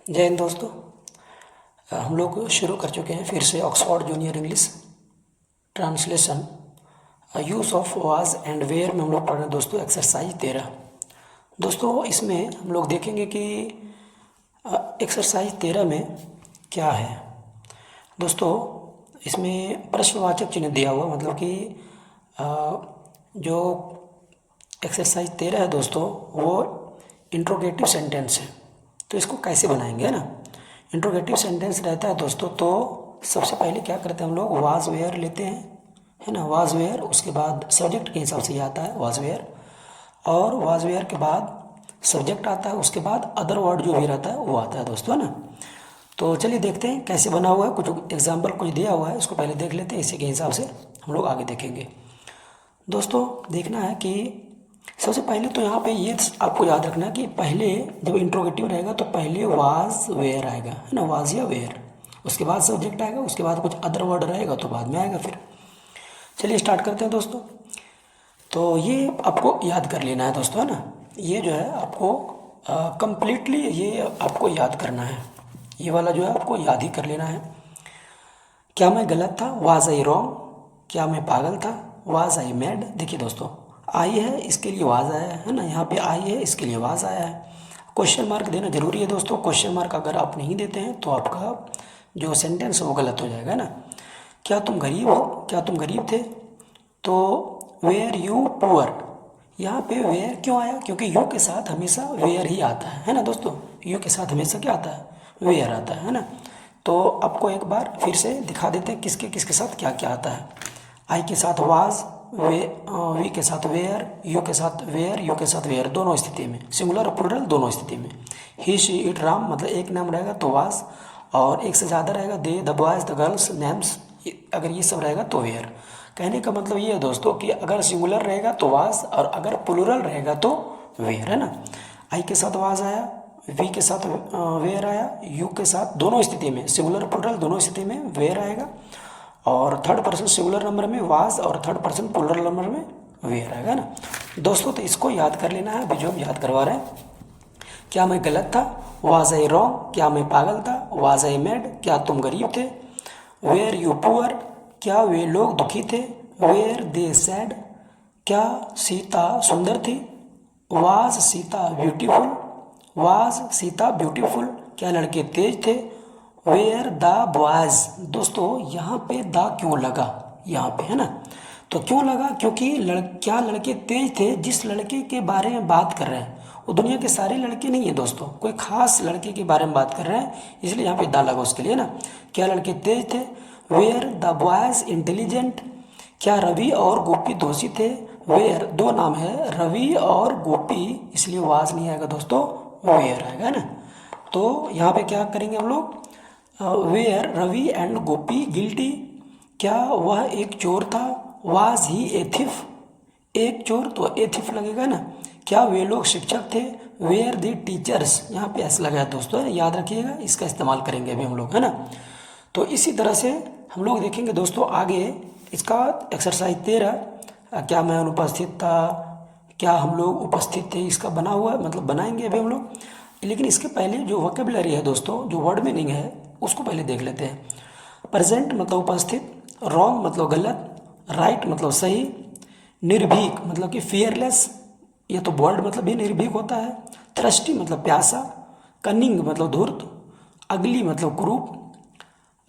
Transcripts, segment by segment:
जय हिंद दोस्तों। हम लोग शुरू कर चुके हैं फिर से Oxford junior English translation use of was and where में हम लोग पढ़ रहे हैं दोस्तों एक्सरसाइज 13। दोस्तों इसमें हम लोग देखेंगे कि एक्सरसाइज 13 में क्या है। दोस्तों इसमें प्रश्नवाचक चिन्ह दिया हुआ, मतलब कि जो एक्सरसाइज 13 है दोस्तों वो इंट्रोगेटिव सेंटेंस है। तो इसको कैसे बनाएंगे, है ना। इंट्रोगेटिव सेंटेंस रहता है दोस्तों, तो सबसे पहले क्या करते हैं हम लोग, वाज वेयर लेते हैं, है ना। वाज वेयर, उसके बाद सब्जेक्ट के हिसाब से ये आता है वाज वेयर, और वाज वेयर के बाद सब्जेक्ट आता है, उसके बाद अदर वर्ड जो भी रहता है वो आता है दोस्तों, है ना। तो चलिए देखते हैं कैसे बना हुआ है। कुछ एग्जाम्पल कुछ दिया हुआ है, इसको पहले देख लेते हैं, इसी के हिसाब से हम लोग आगे देखेंगे। दोस्तों देखना है कि सबसे पहले तो यहाँ पे ये आपको याद रखना है कि पहले जब इंट्रोगेटिव रहेगा तो पहले वाज वेयर आएगा, है ना, वाज या वेयर, उसके बाद सब्जेक्ट आएगा, उसके बाद कुछ अदर वर्ड रहेगा तो बाद में आएगा फिर। चलिए स्टार्ट करते हैं दोस्तों। तो ये आपको याद कर लेना है दोस्तों, है ना। ये जो है आपको कंप्लीटली ये आपको याद करना है, ये वाला जो है आपको याद ही कर लेना है। क्या मैं गलत था, वाज आई रॉन्ग। क्या मैं पागल था, वाज आई मैड। देखिए दोस्तों आई है इसके लिए वाज आया है ना, यहाँ पे आई है इसके लिए वाज आया है। क्वेश्चन मार्क देना जरूरी है दोस्तों। क्वेश्चन मार्क अगर आप नहीं देते हैं तो आपका जो सेंटेंस है वो गलत हो जाएगा ना। क्या तुम गरीब हो, क्या तुम गरीब थे, तो वेयर यू पुअर। यहाँ पे वेयर क्यों आया, क्योंकि यू के साथ हमेशा वेयर ही आता है ना दोस्तों। यू के साथ हमेशा क्या आता है, वेयर आता है ना। तो आपको एक बार फिर से दिखा देते हैं किसके किसके साथ क्या क्या आता है। आई के साथ वाज, वी के साथ वेयर, यू के साथ वेयर, यू के साथ वेयर, दोनों स्थिति में, सिंगुलर और प्लूरल दोनों स्थिति में। ही शी इट राम, मतलब एक नाम रहेगा तो वाज, और एक से ज़्यादा रहेगा they the boys the girls names, अगर ये सब रहेगा तो वेयर। कहने का मतलब ये है दोस्तों कि अगर सिंगुलर रहेगा तो वाज, और अगर प्लूरल रहेगा तो वेयर, है ना। आई के साथ वाज आया, वी के साथ वेयर आया, यू के साथ दोनों स्थिति में, सिंगुलर प्लूरल दोनों स्थिति में वेयर आएगा, और थर्ड पर्सन सिंगुलर नंबर में वाज और थर्ड पर्सन प्लूरल नंबर में वेयर आएगा ना दोस्तों। तो इसको याद कर लेना है अभी जो हम याद करवा रहे हैं। क्या मैं गलत था, वाज आई रॉन्ग। क्या मैं पागल था, वाज आई मैड। क्या तुम गरीब थे, वेयर यू पुअर। क्या वे लोग दुखी थे, वेयर दे सैड। क्या सीता सुंदर थी, was Sita beautiful, was Sita beautiful. क्या लड़के तेज थे, वेयर द बॉयज। दोस्तों यहाँ पे द क्यों लगा, यहाँ पे, है ना। तो क्यों लगा, क्योंकि क्या लड़के तेज थे, जिस लड़के के बारे में बात कर रहे हैं वो दुनिया के सारे लड़के नहीं है दोस्तों, कोई खास लड़के के बारे में बात कर रहे हैं, इसलिए यहाँ पे द लगा उसके लिए ना। क्या लड़के तेज थे, वेयर द बॉयज इंटेलिजेंट। क्या रवि और गोपी दोषी थे, वेयर दो नाम है रवि और गोपी, इसलिए वाज नहीं आएगा दोस्तों, वेयर आएगा ना। तो यहाँ पे क्या करेंगे हम लोग, were Ravi and Gopi guilty. क्या वह एक चोर था, वाज ही ए थिफ। एक चोर तो ए थिफ लगेगा ना। क्या वे लोग शिक्षक थे, वेयर द टीचर्स। यहाँ पे ऐसा लगा है दोस्तों, याद रखिएगा, इसका इस्तेमाल करेंगे अभी हम लोग, है ना। तो इसी तरह से हम लोग देखेंगे दोस्तों आगे इसका एक्सरसाइज 13। क्या मैं अनुपस्थित था, क्या हम लोग उपस्थित थे, इसका बना हुआ है, मतलब बनाएंगे अभी हम लोग। लेकिन इसके पहले जो वोकेबलरी है दोस्तों, जो वर्ड मीनिंग है उसको पहले देख लेते हैं। प्रेजेंट मतलब उपस्थित, रॉन्ग मतलब गलत, राइट मतलब सही, निर्भीक मतलब कि फियरलेस, ये तो वर्ड मतलब भी निर्भीक होता है। थ्रस्टी मतलब प्यासा, कनिंग मतलब धूर्त, अगली मतलब कुरूप,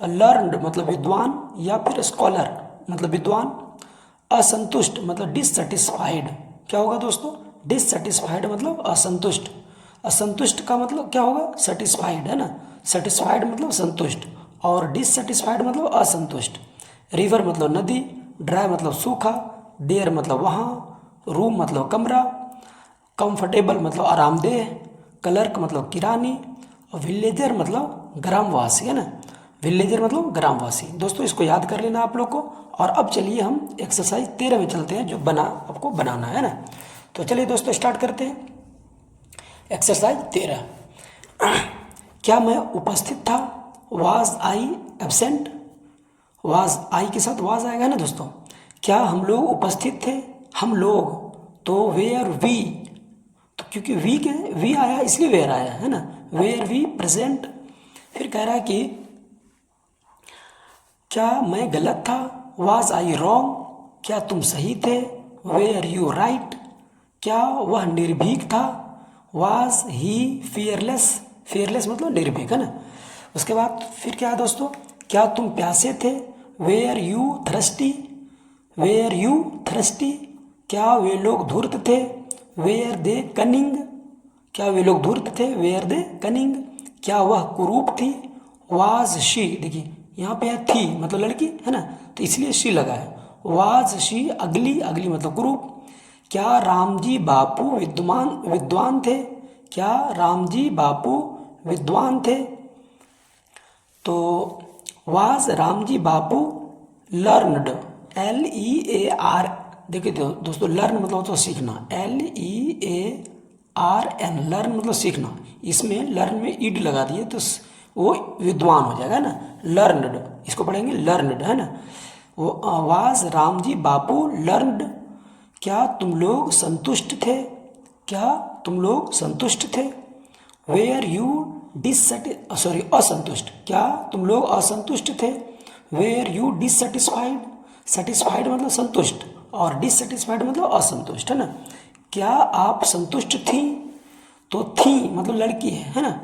लर्नड मतलब विद्वान या फिर स्कॉलर मतलब विद्वान, असंतुष्ट मतलब डिससेटिस्फाइड। क्या होगा दोस्तों, डिससेटिस्फाइड मतलब असंतुष्ट, असंतुष्ट का मतलब क्या होगा, सेटिस्फाइड, है ना। सेटिस्फाइड मतलब संतुष्ट, और डिससेटिस्फाइड मतलब असंतुष्ट। रिवर मतलब नदी, ड्राई मतलब सूखा, देयर मतलब वहाँ, रूम मतलब कमरा, कंफर्टेबल मतलब आरामदेह, क्लर्क मतलब किरानी, और विलेजर मतलब ग्रामवासी, है ना। विलेजर मतलब ग्रामवासी। दोस्तों इसको याद कर लेना आप लोग को। और अब चलिए हम एक्सरसाइज 13 में चलते हैं, जो आपको बनाना है ना। तो चलिए दोस्तों स्टार्ट करते हैं एक्सरसाइज 13। क्या मैं उपस्थित था, was I absent. Was I के साथ वाज आएगा ना दोस्तों। क्या हम लोग उपस्थित थे, हम लोग, तो वेयर वी, तो क्योंकि वी आया इसलिए वेयर आया है ना, वेयर वी प्रेजेंट। फिर कह रहा है कि क्या मैं गलत था, वाज आई रॉन्ग, क्या तुम सही थे, वेयर यू राइट, क्या वह निर्भीक था, वाज ही फियरलेस, फियरलेस मतलब निर्भीक है ना। उसके बाद फिर क्या है दोस्तों, क्या तुम प्यासे थे, were you thirsty, were you thirsty, क्या वे लोग धूर्त थे, वेयर दे कनिंग, क्या वे लोग धूर्त थे, वेयर दे कनिंग, क्या वह कुरूप थी, वाज शी, देखिए यहाँ पे है थी मतलब लड़की है ना, तो इसलिए शी लगा है। वाज शी अगली, अगली मतलब कुरूप। क्या रामजी बापू विद्वान थे, क्या रामजी बापू विद्वान थे, तो was Ramji Bapu learned, LEAR, देखिए दोस्तों लर्न मतलब तो सीखना, LEARN, लर्न मतलब सीखना, इसमें लर्न में ईड लगा दिए तो वो विद्वान हो जाएगा ना, लर्नड, इसको पढ़ेंगे लर्नड है ना। वाज रामजी बापू लर्नड, क्या तुम लोग संतुष्ट थे, क्या तुम लोग संतुष्ट थे, वेयर यू असंतुष्ट, क्या तुम लोग असंतुष्ट थे, वेयर यू डिससेटिस्फाइड, सेटिस्फाइड मतलब संतुष्ट और डिससेटिस्फाइड मतलब असंतुष्ट है ना। क्या आप संतुष्ट थी, तो थी मतलब लड़की है ना,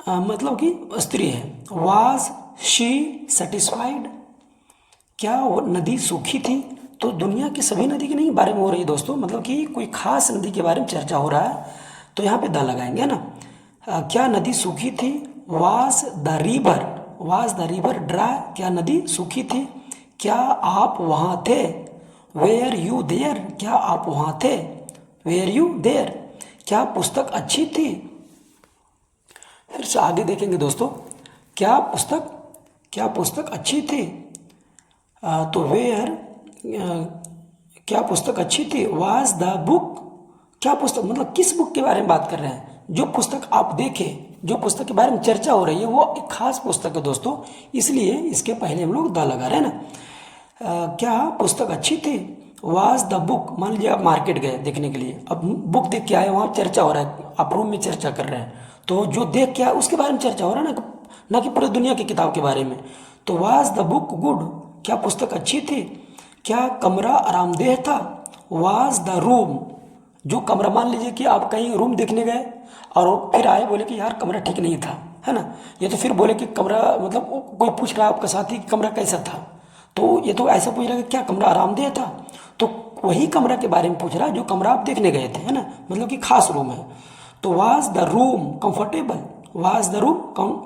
मतलब कि स्त्री है। वाज शी सेटिस्फाइड, क्या वो नदी सूखी थी, तो दुनिया की सभी नदी के नहीं बारे में हो रही है दोस्तों, मतलब कि कोई खास नदी के बारे में चर्चा हो रहा है, तो यहाँ पे द लगाएंगे ना। क्या नदी सूखी थी, वाज द रिवर ड्राई, क्या नदी सूखी थी, क्या आप वहाँ थे, वेयर यू देयर, क्या आप वहाँ थे, वेयर यू देयर, क्या पुस्तक अच्छी थी। फिर से आगे देखेंगे दोस्तों, क्या पुस्तक अच्छी थी, तो वेयर, क्या पुस्तक अच्छी थी, वाज द बुक, क्या पुस्तक मतलब किस बुक के बारे में बात कर रहे हैं, जो पुस्तक आप देखें, जो पुस्तक के बारे में चर्चा हो रही है वो एक खास पुस्तक है दोस्तों, इसलिए इसके पहले हम लोग द लगा रहे हैं ना। क्या पुस्तक अच्छी थी, वाज द बुक, मान लीजिए आप मार्केट गए देखने के लिए, अब बुक देख के आए, वहाँ चर्चा हो रहा है, आप रूम में चर्चा कर रहे हैं, तो जो देख के आए उसके बारे में चर्चा हो रहा है ना कि पूरी दुनिया की किताब के बारे में। तो वाज द बुक गुड, क्या पुस्तक अच्छी थी, क्या कमरा आरामदेह था, वाज द रूम, जो कमरा, मान लीजिए कि आप कहीं रूम देखने गए और फिर आए बोले कि यार कमरा ठीक नहीं था है ना, ये तो फिर बोले कि कमरा, मतलब कोई पूछ रहा है आपका साथी कि कमरा कैसा था, तो ये तो ऐसा पूछ रहा है कि क्या कमरा आरामदेह था, तो वही कमरा के बारे में पूछ रहा है जो कमरा आप देखने गए थे है ना, मतलब कि खास रूम है। तो was the room comfortable, was the room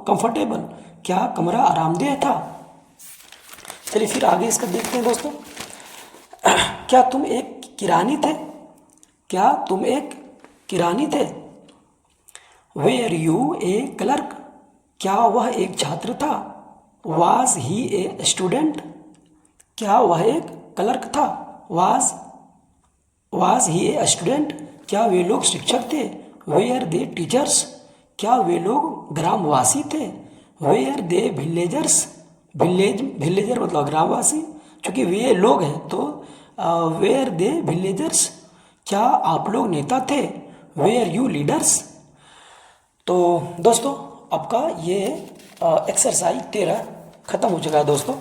comfortable, क्या कमरा आरामदेह था। चलिए फिर आगे इसका देखते हैं दोस्तों। क्या तुम एक किरानी थे, क्या तुम एक किरानी थे, वेयर यू ए क्लर्क, क्या वह एक छात्र था, वाज ही ए स्टूडेंट, क्या वह एक क्लर्क था, वाज ही ए स्टूडेंट, क्या वे लोग शिक्षक थे, वेयर दे टीचर्स, क्या वे लोग ग्रामवासी थे, वेयर दे विलेजर्स, विलेजर मतलब ग्रामवासी, चूंकि वे लोग हैं तो वेयर दे विलेजर्स, क्या आप लोग नेता थे, वेयर यू लीडर्स। तो दोस्तों आपका ये एक्सरसाइज 13 खत्म हो चुका है दोस्तों।